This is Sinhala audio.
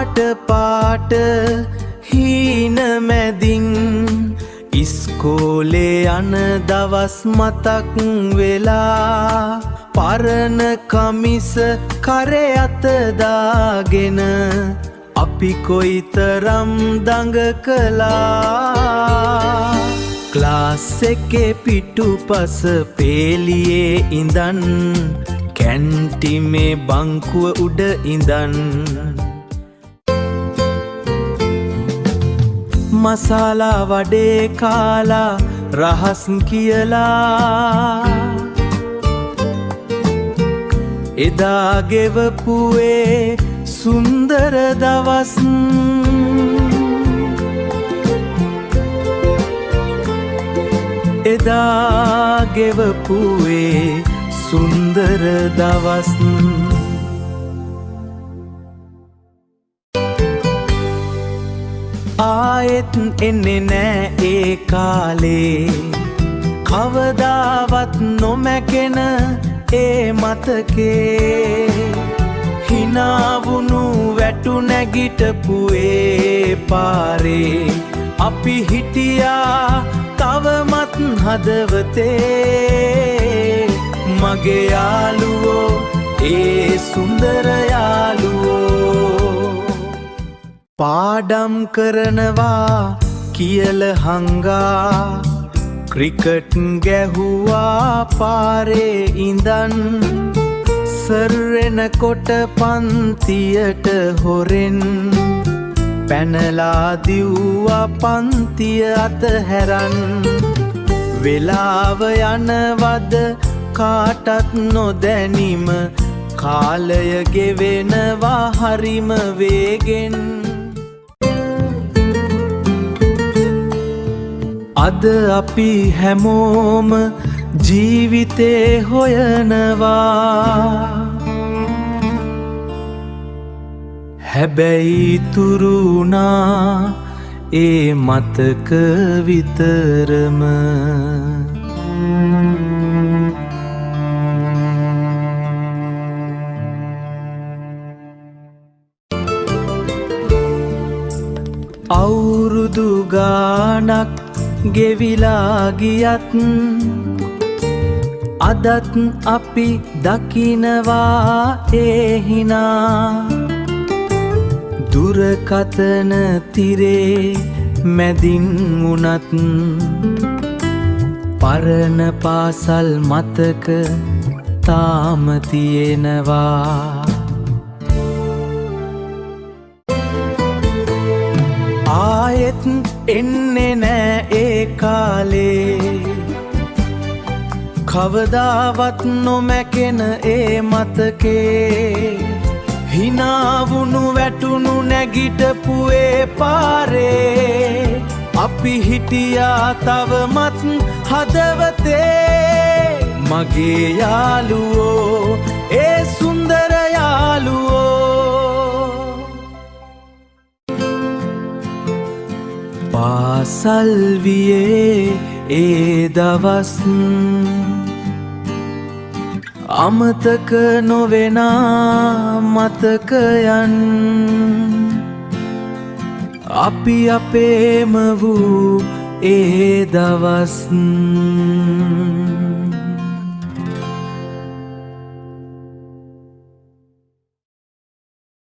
පාට පාට හීන මැදින් ඉස්කෝලේ යන දවස් මතක් වෙලා පරණ කමිස කරේ අත දාගෙන අපි කොයිතරම් දඟ කළා ක්ලාස් එකේ පිටුපස පේලියේ ඉඳන් කැන්ටිමේ බංකුව උඩ ඉඳන් මසාලා වඩේ කාලා රහස් කියලා එදා ගෙවපුවේ සුන්දර දවස් එදා ගෙවපුවේ සුන්දර දවස් ආයෙත් එන්නේ නෑ ඒ කාලේ කවදාවත් නොමැකෙන ඒ මතකේ හිනාවුණු වැටු නැගිටපු ඒ පාරේ අපි හිටියා තවමත් හදවතේ මගේ යාළුවෝ ඒ සුන්දර යාළුවෝ පාඩම් කරනවා කියල හංගා ක්‍රිකට් ගැහුවා පාරේ ඉඳන් සර්රෙනකොට පන්තියට හොරෙන් පැනලා දිව්වා පන්තිය අතහැරන් වෙලාව යනවද කාටත් නොදැනීම කාලය ගෙවෙනවා හරිම වේගෙන් අද අපි හැමෝම ජීවිතේ හොයනවා හැබැයි තුරුණා ඒ මතක විතරම අවුරුදු ගානක් ගෙවිලා ගියත් අදත් අපි දකිනවා ඒ හිනා දුරකතන තිරේ මැදින් වුණත් පරණ පාසල් මතක තාම තියෙනවා ආයෙත් එන්නේ නෑ ඒ කාලේ කවදාවත් නොමැකෙන ඒ මතකේ හිනාවුණු වැටුණු නැගිටපු ඒ පාරේ අපි හිටියා තවමත් හදවතේ මගේ යාළුවෝ ඒ සුන්දර යාළුවෝ පාසල් වියේ ඒ දවස් අමතක නොවෙනා මතකයන් අපි අපේම වූ ඒ දවස්